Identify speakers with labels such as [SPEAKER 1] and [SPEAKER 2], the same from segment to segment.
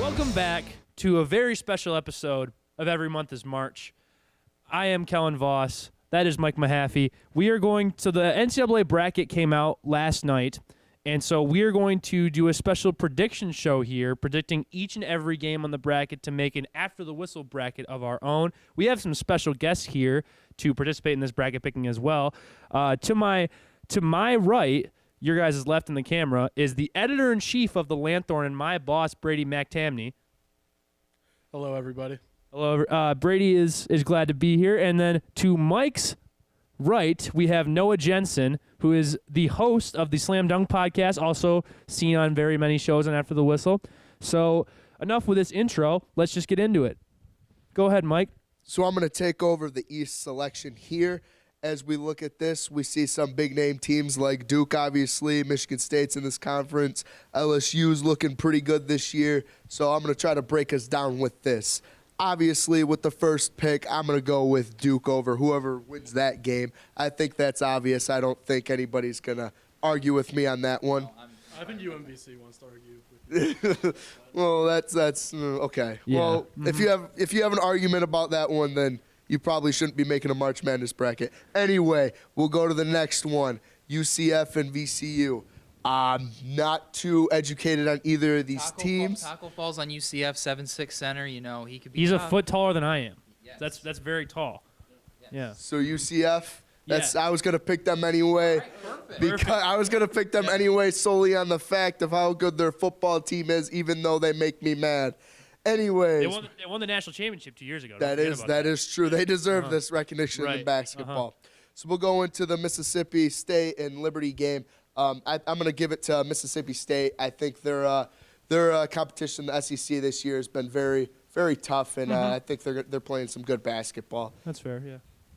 [SPEAKER 1] Welcome back to a very special episode of Every Month is March. I am Kellen Voss. That is Mike Mahaffey. We are going to the NCAA bracket came out last night, and so we are going to do a special prediction show here, predicting each and every game on the bracket to make an after the whistle bracket of our own. We have some special guests here to participate in this bracket picking as well. To my right, your guys' left in the camera, is the editor-in-chief of the Lanthorn and my boss, Brady McTamney.
[SPEAKER 2] Hello, everybody.
[SPEAKER 1] Hello. Brady is glad to be here. And then to Mike's right, we have Noah Jensen, who is the host of the Slam Dunk podcast, also seen on very many shows on After the Whistle. So enough with this intro. Let's just get into it. Go ahead, Mike.
[SPEAKER 3] So I'm going to take over the East selection here. As we look at this, we see some big-name teams like Duke, obviously. Michigan State's in this conference. LSU's looking pretty good this year. So I'm going to try to break us down with this. Obviously, with the first pick, I'm going to go with Duke over whoever wins that game. I think that's obvious. I don't think anybody's going to argue with me on that one.
[SPEAKER 2] I think UMBC wants to argue with you.
[SPEAKER 3] Well, that's okay.
[SPEAKER 1] Yeah.
[SPEAKER 3] Well, if you have an argument about that one, then you probably shouldn't be making a March Madness bracket. Anyway, we'll go to the next one, UCF and VCU. I'm not too educated on either of these teams.
[SPEAKER 4] Taco falls on UCF, 7'6" center. You know, he could be
[SPEAKER 1] He's
[SPEAKER 4] tough.
[SPEAKER 1] a foot taller than I am.
[SPEAKER 4] Yes.
[SPEAKER 1] That's very tall.
[SPEAKER 4] Yes.
[SPEAKER 1] Yeah.
[SPEAKER 3] So UCF,
[SPEAKER 1] Yeah.
[SPEAKER 3] I was gonna pick them anyway.
[SPEAKER 4] Perfect.
[SPEAKER 3] Because I was gonna pick them anyway solely on the fact of how good their football team is, even though they make me mad. Anyways,
[SPEAKER 1] They won the national championship 2 years ago.
[SPEAKER 3] that is true. They deserve this recognition in
[SPEAKER 1] Right.
[SPEAKER 3] basketball. So we'll go into the Mississippi State and Liberty game. I'm going to give it to Mississippi State. I think their competition, the SEC this year, has been very, very tough, and I think they're playing some good basketball.
[SPEAKER 1] That's fair,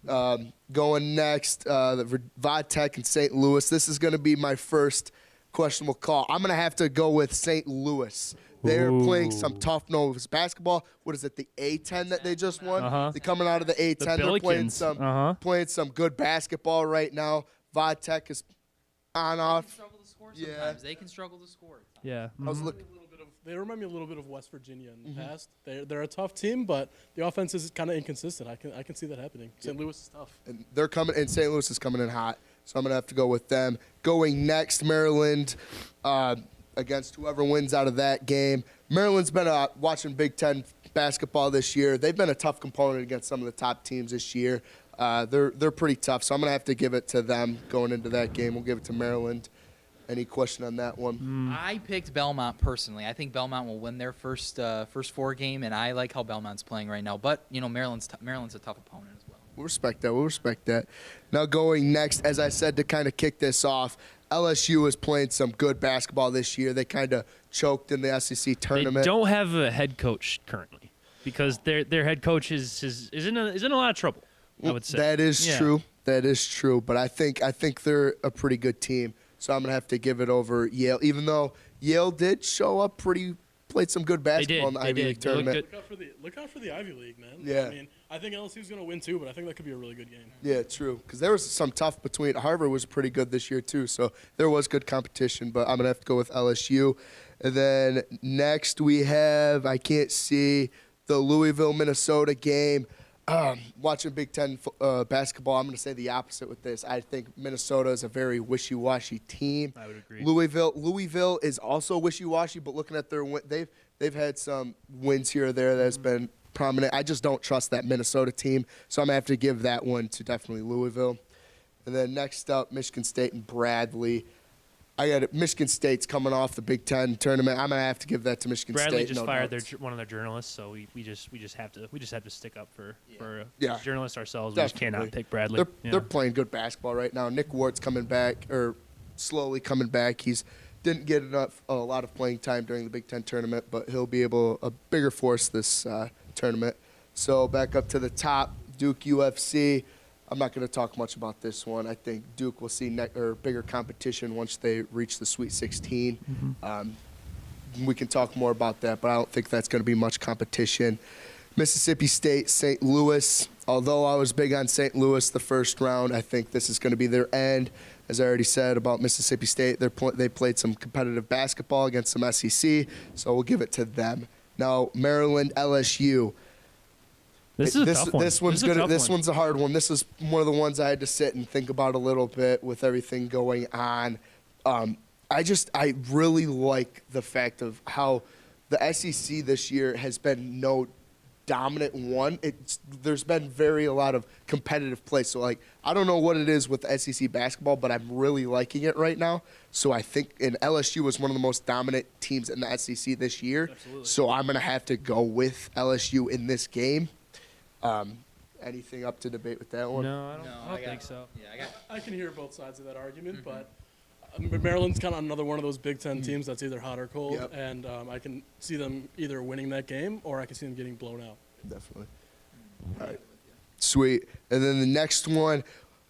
[SPEAKER 1] yeah.
[SPEAKER 3] Going next, the Vodtech and St. Louis. This is going to be my first questionable call. I'm going to have to go with St. Louis. They're playing some tough nose basketball. What is it, the A-10 that they just won? They're coming out of the A-10. They're playing some good basketball right now. Vodtech is on off.
[SPEAKER 4] They can struggle to score sometimes. They can struggle to score.
[SPEAKER 1] Yeah.
[SPEAKER 3] I was looking.
[SPEAKER 2] They remind me a little bit of West Virginia in the past. They're a tough team, but the offense is kind of inconsistent. I can see that happening. St. Louis is tough.
[SPEAKER 3] And they're coming, and St. Louis is coming in hot. So I'm going to have to go with them. Going next, Maryland against whoever wins out of that game. Maryland's been watching Big Ten basketball this year. They've been a tough component against some of the top teams this year. They're pretty tough, so I'm going to have to give it to them going into that game. We'll give it to Maryland. Any question on that one?
[SPEAKER 4] I picked Belmont personally. I think Belmont will win their first 4 game, and I like how Belmont's playing right now. But you know, Maryland's a tough opponent as well.
[SPEAKER 3] We'll respect that. Now going next, as I said, to kind of kick this off, LSU is playing some good basketball this year. They kind of choked in the SEC tournament.
[SPEAKER 1] They don't have a head coach currently because their head coach is in a lot of trouble, I would say.
[SPEAKER 3] That is true. That is true. But I think they're a pretty good team. So I'm going to have to give it over Yale, even though Yale did show up played some good basketball in the Ivy League tournament.
[SPEAKER 2] Look out for the Ivy League, man.
[SPEAKER 3] Yeah.
[SPEAKER 2] I mean, I think LSU's going to win too, but I think that could be a really good game.
[SPEAKER 3] Yeah, true. Because there was some tough between. Harvard was pretty good this year too, so there was good competition. But I'm going to have to go with LSU. And then next we have, I can't see, the Louisville, Minnesota game. Watching Big Ten basketball, I'm going to say the opposite with this. I think Minnesota is a very wishy-washy team.
[SPEAKER 1] I would agree.
[SPEAKER 3] Louisville is also wishy-washy, but looking at their they've had some wins here or there that has been prominent. I just don't trust that Minnesota team, so I'm going to have to give that one to definitely Louisville. And then next up, Michigan State and Bradley. I got it. Michigan State's coming off the Big Ten tournament. I'm gonna have to give that to Michigan
[SPEAKER 1] Bradley
[SPEAKER 3] State.
[SPEAKER 1] just fired one of their journalists, so we just have to stick up for journalists ourselves.
[SPEAKER 3] Definitely.
[SPEAKER 1] We just cannot pick Bradley.
[SPEAKER 3] They're playing good basketball right now. Nick Ward's coming back, or slowly coming back. He's didn't get a lot of playing time during the Big Ten tournament, but he'll be a bigger force this tournament. So back up to the top, Duke UFC. I'm not going to talk much about this one. I think Duke will see bigger competition once they reach the Sweet 16. We can talk more about that, but I don't think that's going to be much competition. Mississippi State, St. Louis. Although I was big on St. Louis the first round, I think this is going to be their end. As I already said about Mississippi State, they played some competitive basketball against some SEC, so we'll give it to them. Now, Maryland, LSU.
[SPEAKER 1] This is a tough one.
[SPEAKER 3] This one's good. This one's a hard one. This is one of the ones I had to sit and think about a little bit with everything going on. I really like the fact of how the SEC this year has been no dominant one. There's been a lot of competitive play. So, like, I don't know what it is with SEC basketball, but I'm really liking it right now. So I think LSU was one of the most dominant teams in the SEC this year.
[SPEAKER 1] Absolutely.
[SPEAKER 3] So I'm going to have to go with LSU in this game. Anything up to debate with that one?
[SPEAKER 1] No, I don't think so.
[SPEAKER 4] Yeah,
[SPEAKER 2] I can hear both sides of that argument, but Maryland's kind of another one of those Big Ten teams that's either hot or cold,
[SPEAKER 3] Yep.
[SPEAKER 2] and I can see them either winning that game or I can see them getting blown out.
[SPEAKER 3] Definitely. All right. Sweet. And then the next one,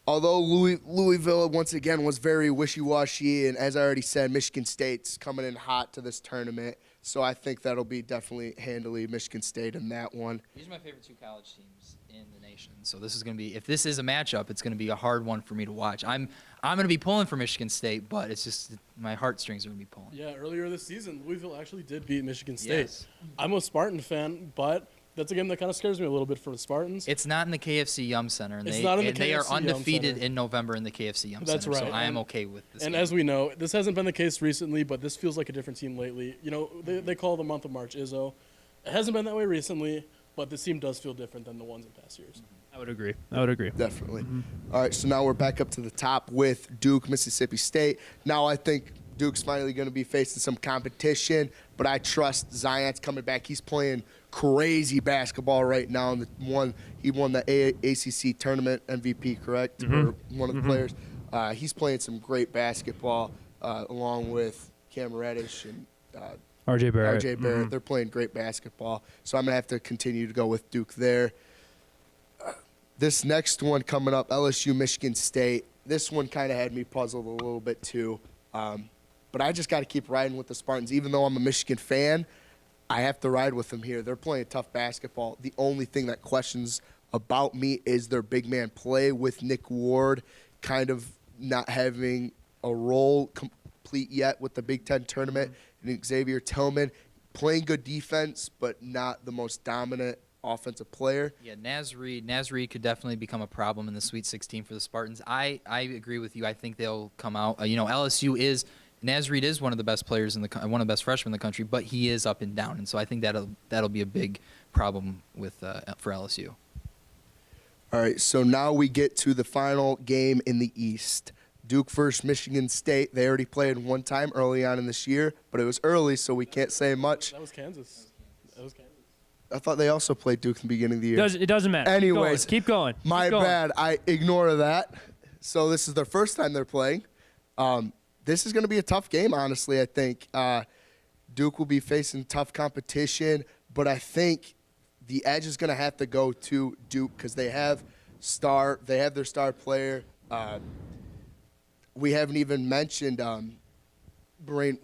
[SPEAKER 3] although Louisville once again was very wishy-washy, and as I already said, Michigan State's coming in hot to this tournament. So I think that'll be definitely handily Michigan State in that one.
[SPEAKER 4] These are my favorite two college teams in the nation. So this is going to be, if this is a matchup, it's going to be a hard one for me to watch. I'm going to be pulling for Michigan State, but it's just my heartstrings are going to be pulling.
[SPEAKER 2] Yeah, earlier this season, Louisville actually did beat Michigan State.
[SPEAKER 4] Yes.
[SPEAKER 2] I'm a Spartan fan, but that's a game that kind of scares me a little bit for the Spartans.
[SPEAKER 4] It's not in the KFC Yum Center, and
[SPEAKER 2] It's
[SPEAKER 4] they
[SPEAKER 2] not in the
[SPEAKER 4] they are
[SPEAKER 2] KFC Yum
[SPEAKER 4] undefeated
[SPEAKER 2] Center.
[SPEAKER 4] in November in the KFC Yum
[SPEAKER 2] That's
[SPEAKER 4] Center.
[SPEAKER 2] right.
[SPEAKER 4] So I am
[SPEAKER 2] And-
[SPEAKER 4] okay with this.
[SPEAKER 2] And
[SPEAKER 4] game.
[SPEAKER 2] as we know, this hasn't been the case recently, but this feels like a different team lately. You know, they call the month of March Izzo. It hasn't been that way recently, but this team does feel different than the ones in past years.
[SPEAKER 1] I would agree.
[SPEAKER 3] Definitely. All right, so now we're back up to the top with Duke, Mississippi State. Now I think Duke's finally going to be facing some competition, but I trust Zion's coming back. He's playing crazy basketball right now. And he won the ACC tournament MVP, correct? Or one of the players. He's playing some great basketball along with Cam Reddish and
[SPEAKER 1] RJ Barrett.
[SPEAKER 3] RJ Barrett. They're playing great basketball. So I'm going to have to continue to go with Duke there. This next one coming up, LSU, Michigan State. This one kind of had me puzzled a little bit too. But I just got to keep riding with the Spartans. Even though I'm a Michigan fan, I have to ride with them here. They're playing tough basketball. The only thing that questions about me is their big man play with Nick Ward kind of not having a role complete yet with the Big Ten tournament. And Xavier Tillman playing good defense, but not the most dominant offensive player.
[SPEAKER 4] Yeah, Naz Reid could definitely become a problem in the Sweet 16 for the Spartans. I agree with you. I think they'll come out. LSU is Naz Reid is one of the best players in one of the best freshmen in the country, but he is up and down, and so I think that'll be a big problem with for LSU.
[SPEAKER 3] All right, so now we get to the final game in the East. Duke versus Michigan State. They already played one time early on in this year, but it was early, so we can't say much.
[SPEAKER 2] That was Kansas.
[SPEAKER 3] I thought they also played Duke in the beginning of the year.
[SPEAKER 1] It doesn't matter.
[SPEAKER 3] Anyways,
[SPEAKER 1] keep going.
[SPEAKER 3] My bad. I ignore that. So this is their first time they're playing. This is going to be a tough game, honestly, I think. Duke will be facing tough competition, but I think the edge is going to have to go to Duke because they have their star player. We haven't even mentioned
[SPEAKER 4] Brankovic?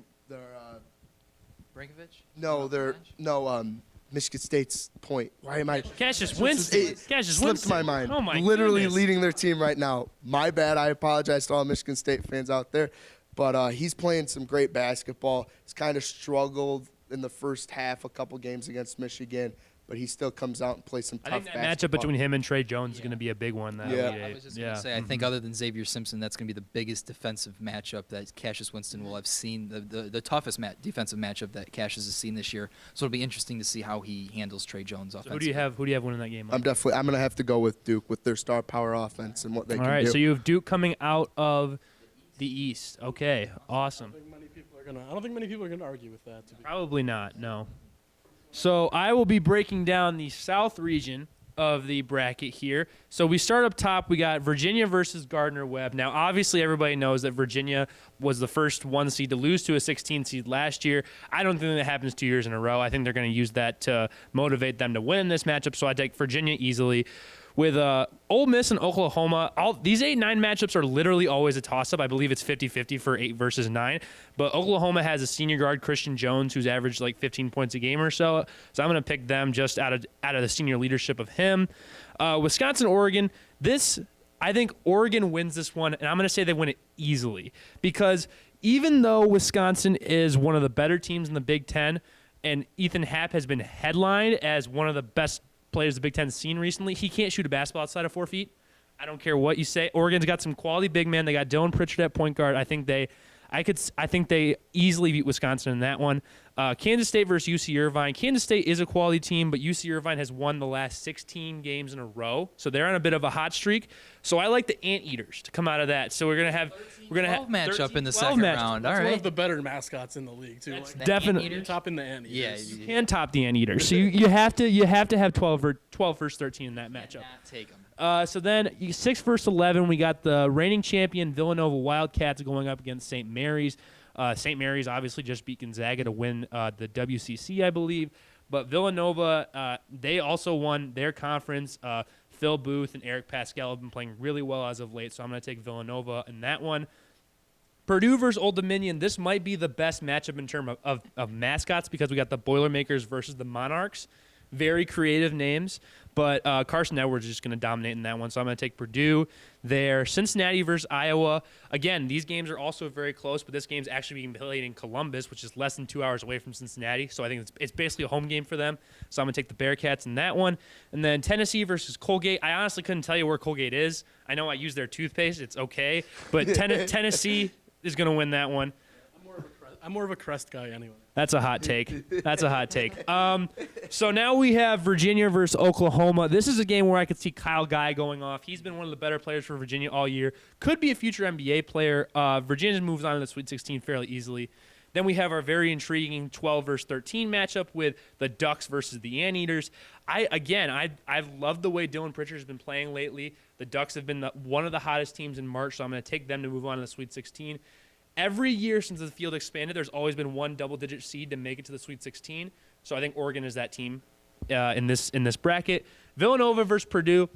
[SPEAKER 3] Michigan State's point. Why am I?
[SPEAKER 1] Cassius Winston.
[SPEAKER 3] Slips my mind.
[SPEAKER 1] Oh my
[SPEAKER 3] Literally
[SPEAKER 1] goodness.
[SPEAKER 3] leading their team right now. My bad. I apologize to all Michigan State fans out there, but he's playing some great basketball. He's kind of struggled in the first half, a couple games against Michigan, but he still comes out and plays some
[SPEAKER 1] I
[SPEAKER 3] tough
[SPEAKER 1] think that
[SPEAKER 3] basketball.
[SPEAKER 1] matchup between him and Trey Jones is going to be a big one.
[SPEAKER 3] Yeah.
[SPEAKER 4] I was just going to say, I think other than Xavier Simpson, that's going to be the biggest defensive matchup that Cassius Winston will have seen, the toughest defensive matchup that Cassius has seen this year. So it'll be interesting to see how he handles Trey Jones
[SPEAKER 1] So
[SPEAKER 4] offensively.
[SPEAKER 1] who do you have winning that game?
[SPEAKER 3] I'm going to have to go with Duke with their star power offense and what they
[SPEAKER 1] All
[SPEAKER 3] can
[SPEAKER 1] right,
[SPEAKER 3] do.
[SPEAKER 1] so you have Duke coming out of the East. Okay, awesome.
[SPEAKER 2] I don't think many people are gonna argue with that.
[SPEAKER 1] Probably not, no. So I will be breaking down the South region of the bracket here. So we start up top. We got Virginia versus Gardner-Webb. Now, obviously, everybody knows that Virginia was the first 1 seed to lose to a 16 seed last year. I don't think that happens 2 years in a row. I think they're going to use that to motivate them to win this matchup. So I take Virginia easily. With Ole Miss and Oklahoma, these 8-9 matchups are literally always a toss-up. I believe it's 50-50 for 8 versus 9. But Oklahoma has a senior guard, Christian Jones, who's averaged like 15 points a game or so. So I'm going to pick them just out of the senior leadership of him. Wisconsin, Oregon. I think Oregon wins this one, and I'm going to say they win it easily. Because even though Wisconsin is one of the better teams in the Big Ten, and Ethan Happ has been headlined as one of the best players the Big Ten's seen recently. He can't shoot a basketball outside of 4 feet. I don't care what you say. Oregon's got some quality big men. They got Dylan Pritchard at point guard. I think they easily beat Wisconsin in that one. Kansas State versus UC Irvine. Kansas State is a quality team, but UC Irvine has won the last 16 games in a row, so they're on a bit of a hot streak. So I like the Anteaters to come out of that. So we're gonna have
[SPEAKER 4] 12 matchup in the second round. All
[SPEAKER 2] It's
[SPEAKER 4] right.
[SPEAKER 2] one of the better mascots in the league too. Like,
[SPEAKER 1] definitely
[SPEAKER 4] Anteaters?
[SPEAKER 2] topping the Anteaters.
[SPEAKER 4] Yeah,
[SPEAKER 1] you can top the Anteaters. So you have to have 12 versus 13 in that matchup.
[SPEAKER 4] Not take 'em.
[SPEAKER 1] So then 6 versus 11, we got the reigning champion Villanova Wildcats going up against St. Mary's. St. Mary's obviously just beat Gonzaga to win the WCC, I believe. But Villanova, they also won their conference. Phil Booth and Eric Pascal have been playing really well as of late, so I'm going to take Villanova in that one. Purdue versus Old Dominion. This might be the best matchup in terms of mascots because we got the Boilermakers versus the Monarchs. Very creative names, but Carson Edwards is just going to dominate in that one, so I'm going to take Purdue there. Cincinnati versus Iowa. Again, these games are also very close, but this game's actually being played in Columbus, which is less than 2 hours away from Cincinnati, so I think it's basically a home game for them, so I'm going to take the Bearcats in that one. And then Tennessee versus Colgate. I honestly couldn't tell you where Colgate is. I know I use their toothpaste. It's okay, but Tennessee is going to win that one.
[SPEAKER 2] I'm more of a Crest guy anyway.
[SPEAKER 1] That's a hot take. That's a hot take. So now we have Virginia versus Oklahoma. This is a game where I could see Kyle Guy going off. He's been one of the better players for Virginia all year. Could be a future NBA player. Virginia moves on to the Sweet 16 fairly easily. Then we have our very intriguing 12 versus 13 matchup with the Ducks versus the Anteaters. I've loved the way Dylan Pritchard has been playing lately. The Ducks have been one of the hottest teams in March, so I'm going to take them to move on to the Sweet 16. Every year since the field expanded, there's always been one double-digit seed to make it to the Sweet 16. So I think Oregon is that team in this bracket. Villanova versus Purdue.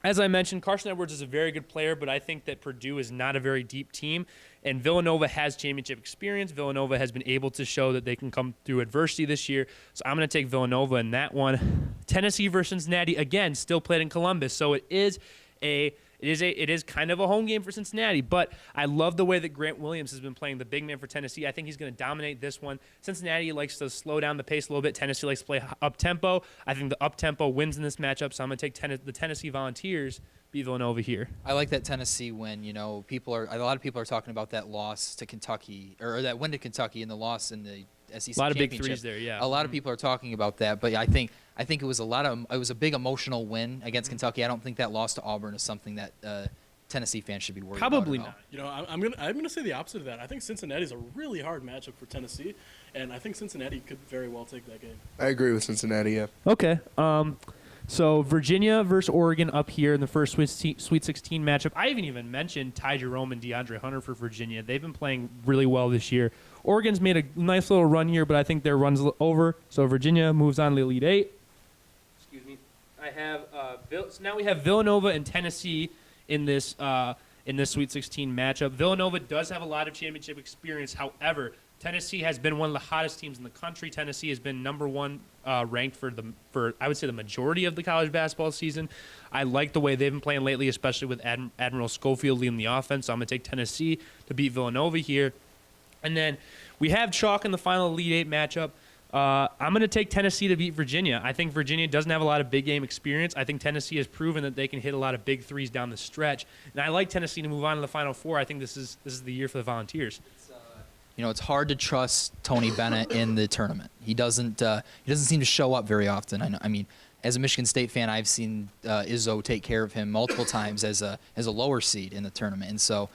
[SPEAKER 1] As I mentioned, Carson Edwards is a very good player, but I think that Purdue is not a very deep team, and Villanova has championship experience. Villanova has been able to show that they can come through adversity this year, so I'm going to take Villanova in that one. Tennessee versus Cincinnati, again, still played in Columbus, so it is kind of a home game for Cincinnati, but I love the way that Grant Williams has been playing the big man for Tennessee. I think he's going to dominate this one. Cincinnati likes to slow down the pace a little bit. Tennessee likes to play up-tempo. I think the up-tempo wins in this matchup, so I'm going to take the Tennessee Volunteers beat Villanova here.
[SPEAKER 4] I like that Tennessee win. You know, a lot of people are talking about that loss to Kentucky, or that win to Kentucky and the loss in the SEC
[SPEAKER 1] A lot of big
[SPEAKER 4] championship.
[SPEAKER 1] threes there, yeah.
[SPEAKER 4] A lot of people are talking about that, but I think it was a big emotional win against Kentucky. I don't think that loss to Auburn is something that Tennessee fans should be worried
[SPEAKER 1] Probably
[SPEAKER 4] about.
[SPEAKER 1] not.
[SPEAKER 2] You know, I'm gonna say the opposite of that. I think Cincinnati's a really hard matchup for Tennessee, and I think Cincinnati could very well take that game.
[SPEAKER 3] I agree with Cincinnati, yeah.
[SPEAKER 1] Okay. So Virginia versus Oregon up here in the first Sweet 16 matchup. I haven't even mentioned Ty Jerome and DeAndre Hunter for Virginia. They've been playing really well this year. Oregon's made a nice little run here, but I think their run's over. So Virginia moves on to the Elite Eight. Excuse me. I have so now we have Villanova and Tennessee in this Sweet 16 matchup. Villanova does have a lot of championship experience. However, Tennessee has been one of the hottest teams in the country. Tennessee has been number one ranked for I would say the majority of the college basketball season. I like the way they've been playing lately, especially with Admiral Schofield leading the offense. So I'm going to take Tennessee to beat Villanova here. And then we have chalk in the final Elite Eight matchup. I'm going to take Tennessee to beat Virginia. I think Virginia doesn't have a lot of big game experience. I think Tennessee has proven that they can hit a lot of big threes down the stretch. And I like Tennessee to move on to the Final Four. I think this is the year for the Volunteers.
[SPEAKER 4] You know, it's hard to trust Tony Bennett in the tournament. He doesn't seem to show up very often. I mean, as a Michigan State fan, I've seen Izzo take care of him multiple times as a lower seed in the tournament, and so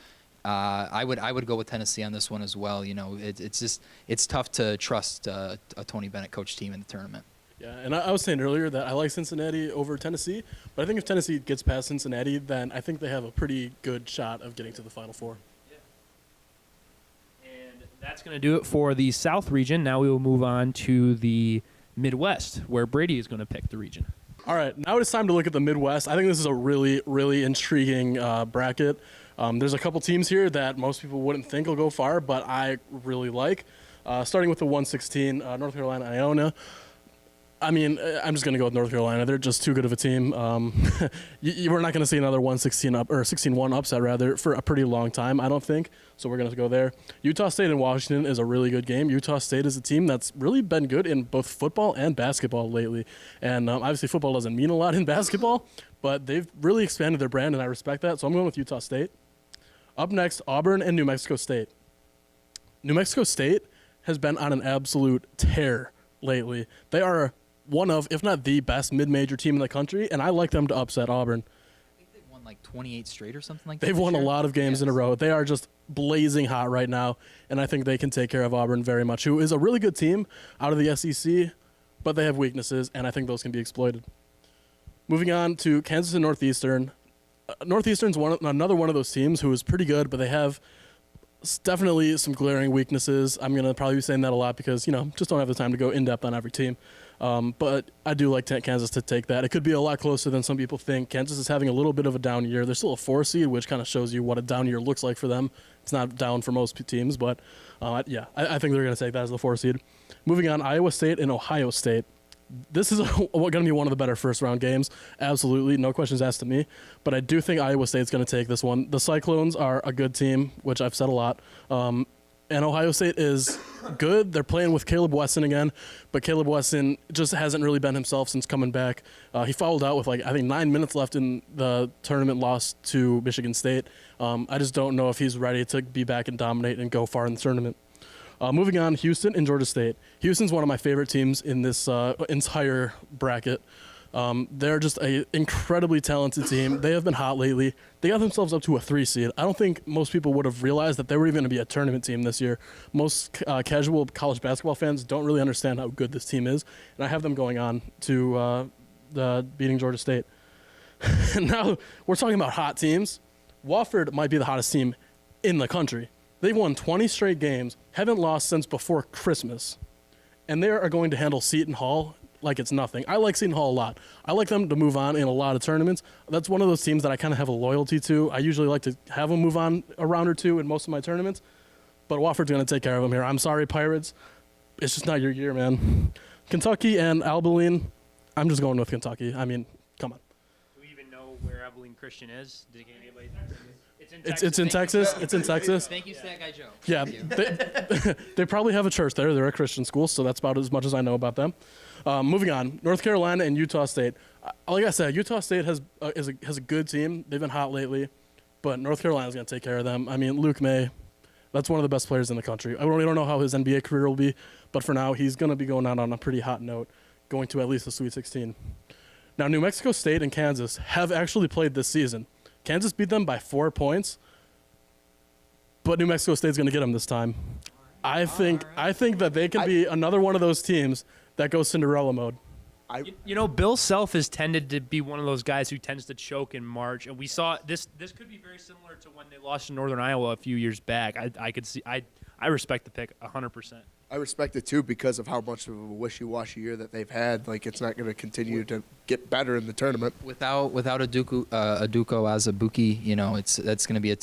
[SPEAKER 4] I would go with Tennessee on this one as well. You know, it's tough to trust a Tony Bennett coach team in the tournament.
[SPEAKER 2] Yeah, and I was saying earlier that I like Cincinnati over Tennessee, but I think if Tennessee gets past Cincinnati, then I think they have a pretty good shot of getting to the Final Four.
[SPEAKER 1] That's going to do it for the South region. Now we will move on to the Midwest, where Brady is going to pick the region.
[SPEAKER 2] All right, now it's time to look at the Midwest. I think this is a really, really intriguing bracket. There's a couple teams here that most people wouldn't think will go far, but I really like. Starting with the 116, North Carolina, Iona. I mean, I'm just going to go with North Carolina. They're just too good of a team. We're not going to see another 16-1 upset rather for a pretty long time, I don't think. So we're going to go there. Utah State and Washington is a really good game. Utah State is a team that's really been good in both football and basketball lately. And obviously football doesn't mean a lot in basketball, but they've really expanded their brand, and I respect that. So I'm going with Utah State. Up next, Auburn and New Mexico State. New Mexico State has been on an absolute tear lately. They are one of, if not the best mid-major team in the country, and I like them to upset Auburn.
[SPEAKER 4] I think they've won like 28 straight or something like that.
[SPEAKER 2] They've won a lot of games in a row. They are just blazing hot right now, and I think they can take care of Auburn very much, who is a really good team out of the SEC, but they have weaknesses, and I think those can be exploited. Moving on to Kansas and Northeastern. Northeastern's another one of those teams who is pretty good, but they have definitely some glaring weaknesses. I'm going to probably be saying that a lot because, just don't have the time to go in-depth on every team. But I do like Kansas to take that. It could be a lot closer than some people think. Kansas is having a little bit of a down year. They're still a 4 seed, which kind of shows you what a down year looks like for them. It's not down for most teams, but I think they're going to take that as the 4 seed. Moving on, Iowa State and Ohio State. This is going to be one of the better first-round games. Absolutely, no questions asked to me. But I do think Iowa State's going to take this one. The Cyclones are a good team, which I've said a lot. And Ohio State is good. They're playing with Caleb Wesson again, but Caleb Wesson just hasn't really been himself since coming back. He fouled out with, I think 9 minutes left in the tournament loss to Michigan State. I just don't know if he's ready to be back and dominate and go far in the tournament. Moving on, Houston and Georgia State. Houston's one of my favorite teams in this entire bracket. They're just an incredibly talented team. They have been hot lately. They got themselves up to a 3 seed. I don't think most people would have realized that they were even going to be a tournament team this year. Most casual college basketball fans don't really understand how good this team is, and I have them going on to beating Georgia State. Now, we're talking about hot teams. Wofford might be the hottest team in the country. They've won 20 straight games, haven't lost since before Christmas, and they are going to handle Seton Hall like it's nothing. I like Seton Hall a lot. I like them to move on in a lot of tournaments. That's one of those teams that I kind of have a loyalty to. I usually like to have them move on a round or two in most of my tournaments, but Wofford's going to take care of them here. I'm sorry, Pirates. It's just not your year, man. Kentucky and Abilene, I'm just going with Kentucky. I mean, come on.
[SPEAKER 1] Do we even know where Abilene Christian is? Did anybody?
[SPEAKER 2] It's in Texas. It's in Texas.
[SPEAKER 4] Thank you, Stat Guy Joe.
[SPEAKER 2] Yeah, they probably have a church there. They're a Christian school, so that's about as much as I know about them. Moving on, North Carolina and Utah State. Like I said, Utah State has a good team. They've been hot lately, but North Carolina's going to take care of them. I mean, Luke May, that's one of the best players in the country. I really don't know how his NBA career will be, but for now, he's going to be going out on a pretty hot note, going to at least the Sweet 16. Now, New Mexico State and Kansas have actually played this season. Kansas beat them by 4 points, but New Mexico State's going to get them this time. I think that they can be another one of those teams that goes Cinderella mode.
[SPEAKER 1] Bill Self has tended to be one of those guys who tends to choke in March, and we saw this. This could be very similar to when they lost to Northern Iowa a few years back. I could see. I respect the pick 100%.
[SPEAKER 3] I respect it too because of how much of a wishy-washy year that they've had. Like, it's not going to continue to get better in the tournament.
[SPEAKER 4] Without Aduko Azubuike, that's going to be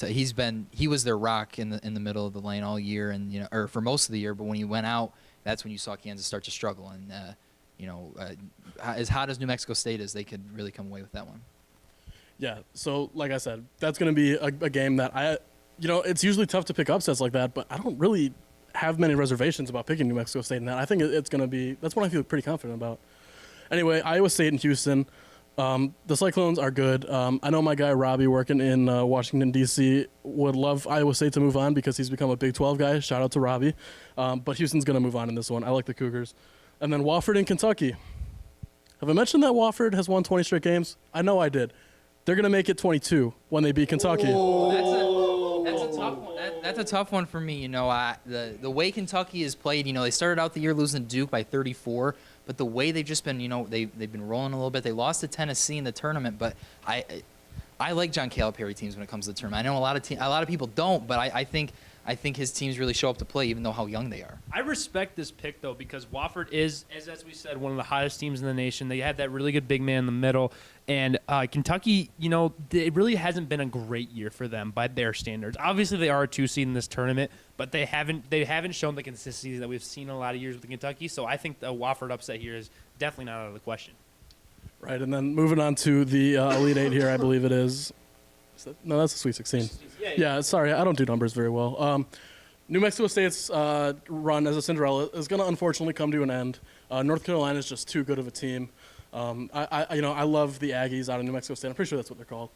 [SPEAKER 4] he was their rock in the middle of the lane all year, and or for most of the year. But when he went out, that's when you saw Kansas start to struggle. And as hot as New Mexico State is, they could really come away with that one.
[SPEAKER 2] Yeah. So, like I said, that's going to be a game that it's usually tough to pick upsets like that, but I don't really have many reservations about picking New Mexico State in that. I think it's going to be, that's what I feel pretty confident about. Anyway, Iowa State and Houston. The Cyclones are good. I know my guy Robbie working in Washington, D.C. would love Iowa State to move on because he's become a Big 12 guy. Shout out to Robbie. But Houston's going to move on in this one. I like the Cougars. And then Wofford and Kentucky. Have I mentioned that Wofford has won 20 straight games? I know I did. They're going to make it 22 when they beat Kentucky.
[SPEAKER 4] That's a tough one. That's a tough one for me. The way Kentucky has played, they started out the year losing to Duke by 34, but the way they've just been, they've been rolling a little bit. They lost to Tennessee in the tournament, but I like John Calipari teams when it comes to the tournament. I know a lot of people don't, but I think his teams really show up to play, even though how young they are.
[SPEAKER 1] I respect this pick, though, because Wofford is, as we said, one of the hottest teams in the nation. They had that really good big man in the middle. And Kentucky, it really hasn't been a great year for them by their standards. Obviously, they are a 2 seed in this tournament, but they haven't shown the consistency that we've seen in a lot of years with Kentucky. So I think the Wofford upset here is definitely not out of the question.
[SPEAKER 2] Right, and then moving on to the Elite Eight here, I believe it is. No, that's the Sweet 16. Yeah, sorry, I don't do numbers very well. New Mexico State's run as a Cinderella is going to unfortunately come to an end. North Carolina is just too good of a team. I love the Aggies out of New Mexico State. I'm pretty sure that's what they're called.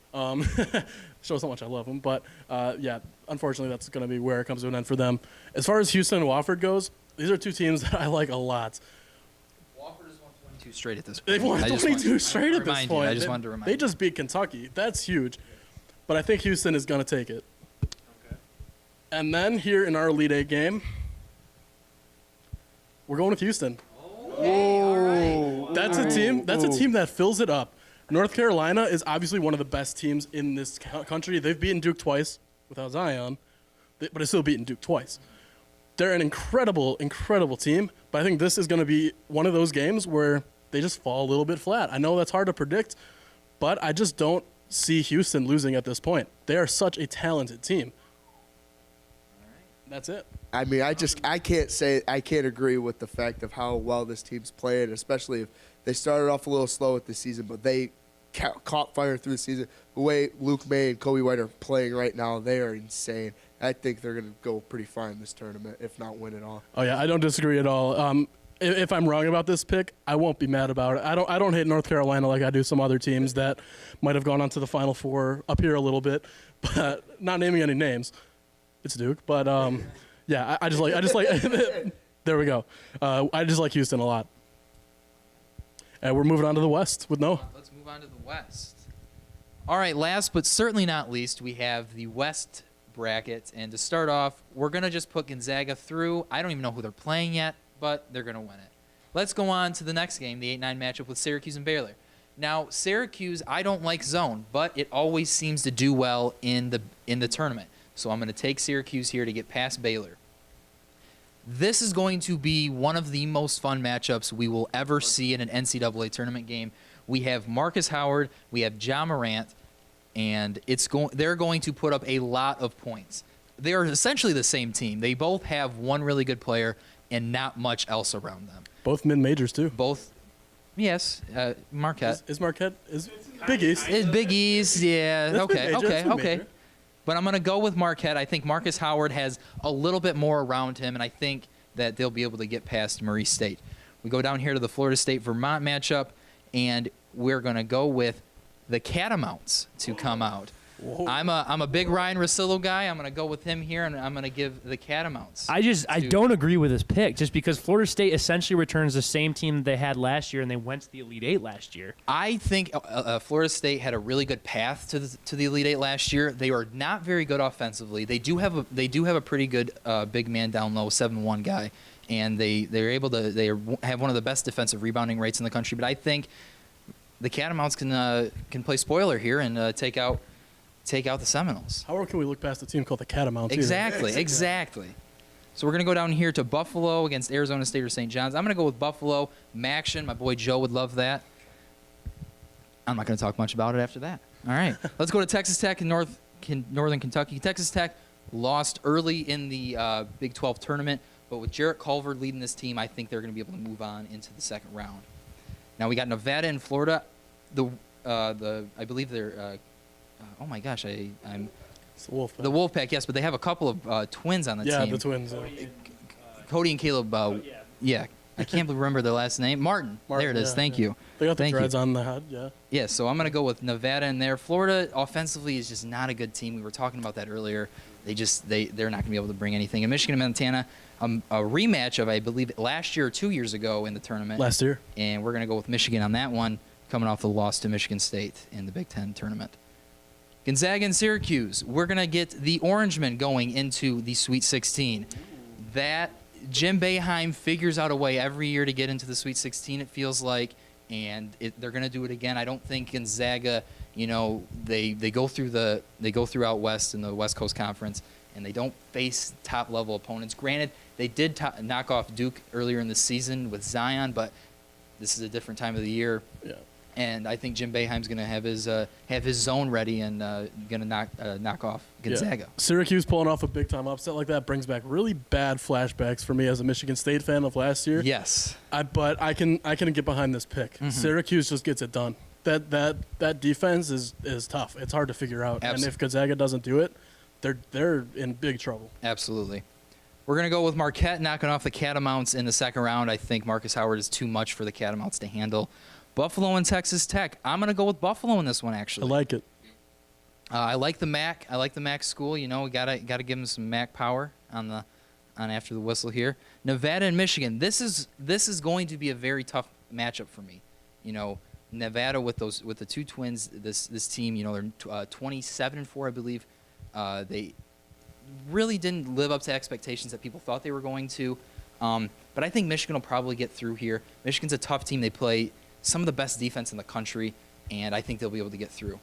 [SPEAKER 2] Shows how much I love them. But yeah, unfortunately, that's going to be where it comes to an end for them. As far as Houston and Wofford goes, these are two teams that I like a lot.
[SPEAKER 4] Wofford has won 22 straight at this point.
[SPEAKER 2] They've won 22 straight at this point.
[SPEAKER 4] I just wanted to remind
[SPEAKER 2] They
[SPEAKER 4] you.
[SPEAKER 2] just beat Kentucky. That's huge. But I think Houston is going to take it.
[SPEAKER 1] Okay.
[SPEAKER 2] And then here in our Elite Eight game, we're going with Houston. That's a team. That's a team that fills it up. North Carolina is obviously one of the best teams in this country. They've beaten Duke twice without Zion, but they've still beaten Duke twice. They're an incredible, incredible team. But I think this is going to be one of those games where they just fall a little bit flat. I know that's hard to predict, but I just don't see Houston losing at this point. They are such a talented team. That's it.
[SPEAKER 3] I mean, I can't agree with the fact of how well this team's played, especially if they started off a little slow with the season, but they caught fire through the season. The way Luke May and Kobe White are playing right now, they are insane. I think they're going to go pretty far in this tournament, if not win it all.
[SPEAKER 2] Oh yeah, I don't disagree at all. If I'm wrong about this pick, I won't be mad about it. I don't hate North Carolina like I do some other teams that might have gone on to the Final Four up here a little bit, but not naming any names. It's Duke, but yeah, I just like there we go. I just like Houston a lot. And we're moving on to the West with Noah.
[SPEAKER 4] Let's move on to the West. All right, last but certainly not least, we have the West bracket. And to start off, we're going to just put Gonzaga through. I don't even know who they're playing yet, but they're going to win it. Let's go on to the next game, the 8-9 matchup with Syracuse and Baylor. Now, Syracuse, I don't like zone, but it always seems to do well in the tournament. So I'm going to take Syracuse here to get past Baylor. This is going to be one of the most fun matchups we will ever see in an NCAA tournament game. We have Marcus Howard, we have Ja Morant, and they're going to put up a lot of points. They are essentially the same team. They both have one really good player and not much else around them.
[SPEAKER 2] Both mid-majors too.
[SPEAKER 4] Both, yes, Marquette.
[SPEAKER 2] Is Marquette is Big East?
[SPEAKER 4] It's Big East, yeah.
[SPEAKER 2] That's
[SPEAKER 4] Okay,
[SPEAKER 2] mid-major, that's
[SPEAKER 4] okay.
[SPEAKER 2] mid-major.
[SPEAKER 4] But I'm going to go with Marquette. I think Marcus Howard has a little bit more around him, and I think that they'll be able to get past Murray State. We go down here to the Florida State-Vermont matchup, and we're going to go with the Catamounts to come out.
[SPEAKER 2] Whoa.
[SPEAKER 4] I'm a big Ryan Russillo guy. I'm going to go with him here, and I'm going to give the Catamounts.
[SPEAKER 1] I don't agree with this pick just because Florida State essentially returns the same team that they had last year, and they went to the Elite Eight last year.
[SPEAKER 4] I think Florida State had a really good path to the Elite Eight last year. They are not very good offensively. They do have a pretty good big man down low, 7'1" guy, and they have one of the best defensive rebounding rates in the country. But I think the Catamounts can play spoiler here and take out the Seminoles.
[SPEAKER 2] How can we look past a team called the Catamounts?
[SPEAKER 4] Exactly. So we're going to go down here to Buffalo against Arizona State or St. John's. I'm going to go with Buffalo. Maction, my boy Joe would love that. I'm not going to talk much about it after that. All right. Let's go to Texas Tech in Northern Kentucky. Texas Tech lost early in the Big 12 tournament, but with Jarrett Culver leading this team, I think they're going to be able to move on into the second round. Now we got Nevada and Florida. I believe they're oh my gosh, I'm
[SPEAKER 2] It's the Wolfpack.
[SPEAKER 4] the Wolfpack, yes, but they have a couple of twins on the team.
[SPEAKER 2] Yeah, the twins.
[SPEAKER 4] Cody and Caleb. Yeah, I can't remember their last name. Martin. There it is.
[SPEAKER 2] Yeah,
[SPEAKER 4] Thank
[SPEAKER 2] yeah.
[SPEAKER 4] you.
[SPEAKER 2] They got the
[SPEAKER 4] Thank
[SPEAKER 2] dreads
[SPEAKER 4] you.
[SPEAKER 2] on the head. Yeah.
[SPEAKER 4] Yeah, so I'm going to go with Nevada in there. Florida offensively is just not a good team. We were talking about that earlier. They're not going to be able to bring anything. And Michigan and Montana, a rematch of, I believe, last year or 2 years ago in the tournament.
[SPEAKER 2] Last year.
[SPEAKER 4] And we're going to go with Michigan on that one, coming off the loss to Michigan State in the Big Ten tournament. Gonzaga and Syracuse, we're going to get the Orangemen going into the Sweet 16. That Jim Boeheim figures out a way every year to get into the Sweet 16, it feels like, and they're going to do it again. I don't think Gonzaga, they go through out west in the West Coast Conference, and they don't face top-level opponents. Granted, they did knock off Duke earlier in the season with Zion, but this is a different time of the year.
[SPEAKER 2] Yeah.
[SPEAKER 4] And I think Jim Boeheim's going to have his zone ready and going to knock off Gonzaga.
[SPEAKER 2] Yeah. Syracuse pulling off a big-time upset like that brings back really bad flashbacks for me as a Michigan State fan of last year.
[SPEAKER 4] Yes.
[SPEAKER 2] But I can get behind this pick.
[SPEAKER 4] Mm-hmm.
[SPEAKER 2] Syracuse just gets it done. That defense is tough. It's hard to figure out.
[SPEAKER 4] Absolutely.
[SPEAKER 2] And if Gonzaga doesn't do it, they're in big trouble.
[SPEAKER 4] Absolutely. We're going to go with Marquette knocking off the Catamounts in the second round. I think Marcus Howard is too much for the Catamounts to handle. Buffalo and Texas Tech. I'm going to go with Buffalo in this one, actually.
[SPEAKER 2] I like it.
[SPEAKER 4] I like the MAC. I like the MAC school. You know, we gotta give them some MAC power on after the whistle here. Nevada and Michigan. This is going to be a very tough matchup for me. You know, Nevada with the two twins. This team. You know, they're 27-4, I believe. They really didn't live up to expectations that people thought they were going to. But I think Michigan will probably get through here. Michigan's a tough team. They play some of the best defense in the country, and I think they'll be able to get through.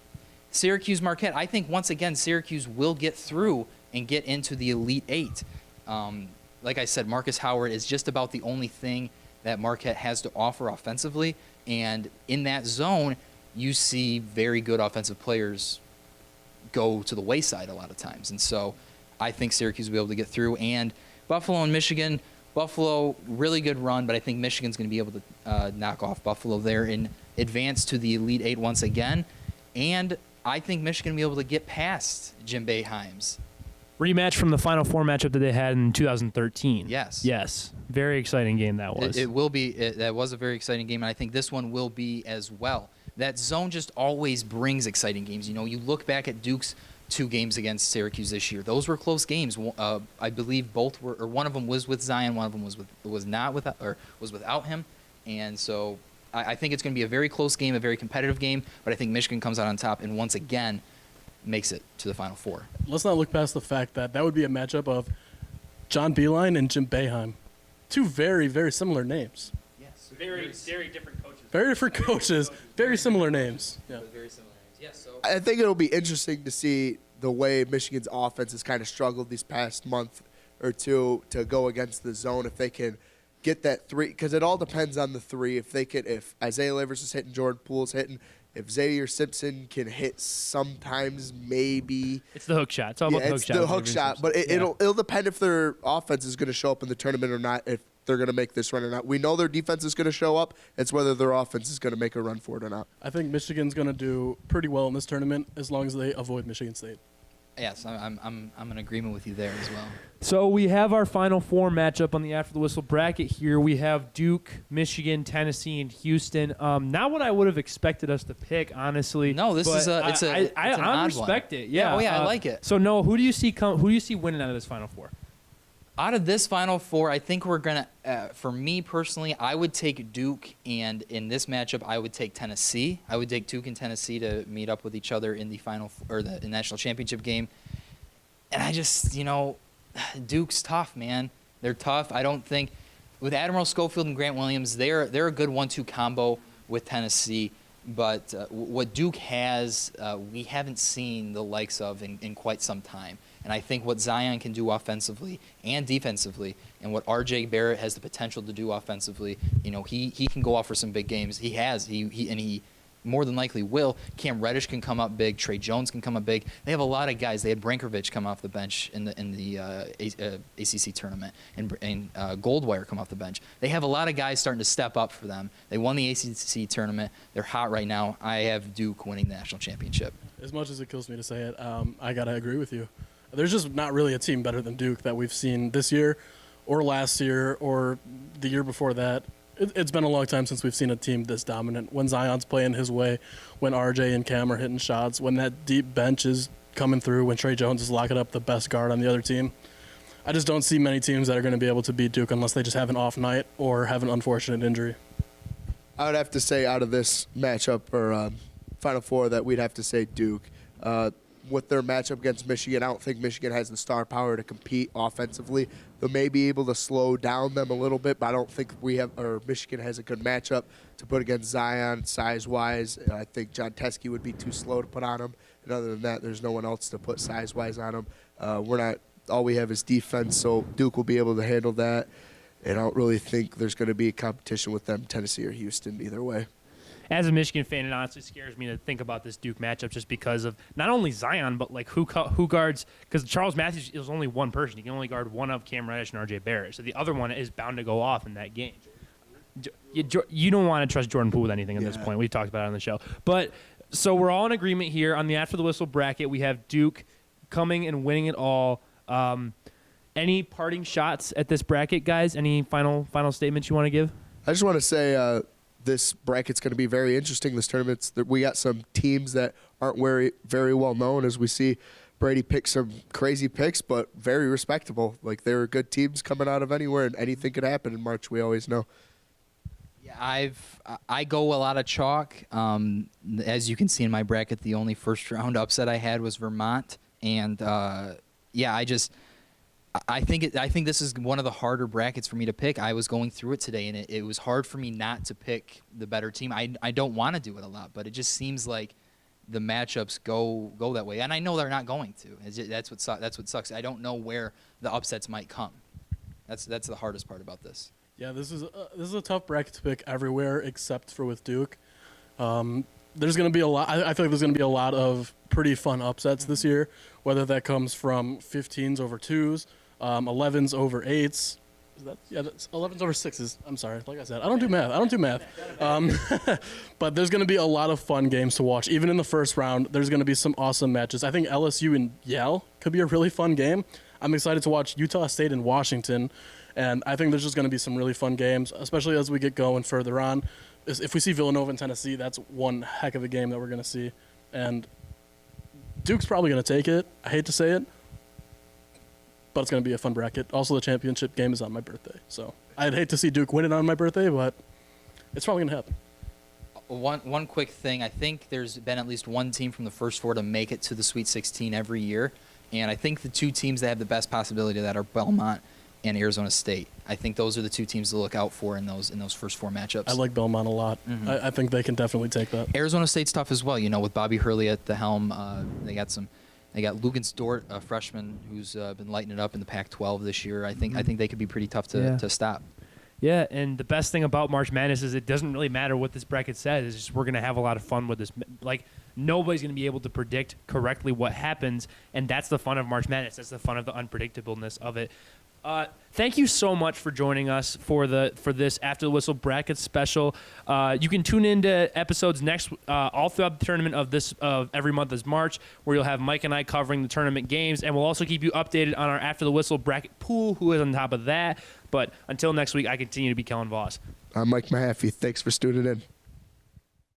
[SPEAKER 4] Syracuse Marquette. I think once again Syracuse will get through and get into the Elite Eight. Like I said, Marcus Howard is just about the only thing that Marquette has to offer offensively, and in that zone, you see very good offensive players go to the wayside a lot of times, and so I think Syracuse will be able to get through. And Buffalo and Michigan. Buffalo, really good run, but I think Michigan's going to be able to knock off Buffalo there and advance to the Elite Eight once again. And I think Michigan will be able to get past Jim Boeheim's.
[SPEAKER 1] Rematch from the Final Four matchup that they had in 2013.
[SPEAKER 4] Yes.
[SPEAKER 1] Yes. Very exciting game that was.
[SPEAKER 4] It will be. That was a very exciting game, and I think this one will be as well. That zone just always brings exciting games. You know, you look back at Duke's 2 games against Syracuse this year. Those were close games. I believe both were, or one of them was with Zion, one of them was not without, or was without him. And so I think it's going to be a very close game, a very competitive game. But I think Michigan comes out on top and once again makes it to the Final Four.
[SPEAKER 2] Let's not look past the fact that would be a matchup of John Beilein and Jim Boeheim, 2 very, very similar names.
[SPEAKER 4] Yes,
[SPEAKER 1] very different coaches.
[SPEAKER 2] Very different coaches, very similar names. Yeah.
[SPEAKER 4] Very similar names. Yes. So
[SPEAKER 3] I think it'll be interesting to see the way Michigan's offense has kind of struggled these past month or two to go against the zone. If they can get that 3, because it all depends on the 3. If Isaiah Livers is hitting, Jordan Poole's hitting, if Xavier Simpson can hit sometimes, maybe.
[SPEAKER 1] It's the hook shot. It's all about the hook shot.
[SPEAKER 3] It's the hook shot, but it'll depend if their offense is going to show up in the tournament or not, if they're going to make this run or not. We know their defense is going to show up. It's whether their offense is going to make a run for it or not.
[SPEAKER 2] I think Michigan's going to do pretty well in this tournament as long as they avoid Michigan State.
[SPEAKER 4] yes, I'm in agreement with you there as well.
[SPEAKER 1] So we have our Final Four matchup on the After the Whistle bracket here. We have Duke, Michigan, Tennessee, and Houston. Not what I would have expected us to pick, honestly.
[SPEAKER 4] No, this is it's an odd
[SPEAKER 1] I
[SPEAKER 4] one.
[SPEAKER 1] respect it. Yeah.
[SPEAKER 4] Oh yeah, I like it.
[SPEAKER 1] So Noah, who do you see winning out of this Final Four?
[SPEAKER 4] Out of this Final Four, I think we're gonna. For me personally, I would take Duke, and in this matchup, I would take Tennessee. I would take Duke and Tennessee to meet up with each other in the the national championship game. And I just, Duke's tough, man. They're tough. I don't think with Admiral Schofield and Grant Williams, they're a good 1-2 combo with Tennessee. But what Duke has, we haven't seen the likes of in quite some time. And I think what Zion can do offensively and defensively, and what R.J. Barrett has the potential to do offensively, he can go off for some big games. He has. He more than likely will. Cam Reddish can come up big. Trey Jones can come up big. They have a lot of guys. They had Brankovic come off the bench in the ACC tournament, and Goldwire come off the bench. They have a lot of guys starting to step up for them. They won the ACC tournament. They're hot right now. I have Duke winning the national championship.
[SPEAKER 2] As much as it kills me to say it, I gotta agree with you. There's just not really a team better than Duke that we've seen this year or last year or the year before that. It's been a long time since we've seen a team this dominant. When Zion's playing his way, when RJ and Cam are hitting shots, when that deep bench is coming through, when Trey Jones is locking up the best guard on the other team. I just don't see many teams that are going to be able to beat Duke unless they just have an off night or have an unfortunate injury.
[SPEAKER 3] I would have to say out of this matchup or Final Four that we'd have to say Duke. With their matchup against Michigan, I don't think Michigan has the star power to compete offensively. They may be able to slow down them a little bit, but I don't think Michigan has a good matchup to put against Zion size-wise. I think John Teskey would be too slow to put on him. And other than that, there's no one else to put size-wise on him. All we have is defense, so Duke will be able to handle that. And I don't really think there's going to be a competition with them, Tennessee or Houston, either way.
[SPEAKER 1] as a Michigan fan, it honestly scares me to think about this Duke matchup just because of not only Zion, but like who guards, because Charles Matthews is only one person. He can only guard one of Cam Reddish and RJ Barrett. So the other one is bound to go off in that game. You don't want to trust Jordan Poole with anything at this point. We've talked about it on the show. But so we're all in agreement here on the After the Whistle bracket. We have Duke coming and winning it all. Any parting shots at this bracket, guys? Any final statements you want to give?
[SPEAKER 3] I just want to say this bracket's going to be very interesting. This tournament's we got some teams that aren't very well known, as we see Brady pick some crazy picks, but very respectable. Like, there are good teams coming out of anywhere, and anything could happen in March. We always know.
[SPEAKER 4] Yeah, I go a lot of chalk. As you can see in my bracket, the only first round upset I had was Vermont, and I think this is one of the harder brackets for me to pick. I was going through it today, and it was hard for me not to pick the better team. I don't want to do it a lot, but it just seems like the matchups go that way, and I know they're not going to. That's what sucks. I don't know where the upsets might come. That's the hardest part about this.
[SPEAKER 2] Yeah, this is a tough bracket to pick everywhere except for with Duke. There's going to be a lot. I feel like there's going to be a lot of pretty fun upsets this year, whether that comes from 15s over 2s, 11s over 8s. That's 11s over 6s. I'm sorry. Like I said, I don't do math. But there's going to be a lot of fun games to watch. Even in the first round, there's going to be some awesome matches. I think LSU and Yale could be a really fun game. I'm excited to watch Utah State and Washington. And I think there's just going to be some really fun games, especially as we get going further on. If we see Villanova and Tennessee, that's one heck of a game that we're going to see. And Duke's probably going to take it. I hate to say it, but it's going to be a fun bracket. Also, the championship game is on my birthday. So I'd hate to see Duke win it on my birthday, but it's probably going to happen.
[SPEAKER 4] One quick thing. I think there's been at least one team from the first four to make it to the Sweet 16 every year. And I think the two teams that have the best possibility of that are Belmont and Arizona State. I think those are the two teams to look out for in those first four matchups.
[SPEAKER 2] I like Belmont a lot. Mm-hmm. I think they can definitely take that.
[SPEAKER 4] Arizona State's tough as well. With Bobby Hurley at the helm, they got Lugens Dort, a freshman who's been lighting it up in the Pac-12 this year. I think they could be pretty tough to stop.
[SPEAKER 1] Yeah, and the best thing about March Madness is it doesn't really matter what this bracket says. It's just we're going to have a lot of fun with this. Like, nobody's going to be able to predict correctly what happens, and that's the fun of March Madness. That's the fun of the unpredictableness of it. Thank you so much for joining us for this After the Whistle bracket special. You can tune into episodes next all throughout the tournament of every month is March, where you'll have Mike and I covering the tournament games, and we'll also keep you updated on our After the Whistle bracket pool, who is on top of that. But until next week, I continue to be Kellen Voss.
[SPEAKER 3] I'm Mike Mahaffey. Thanks for tuning in.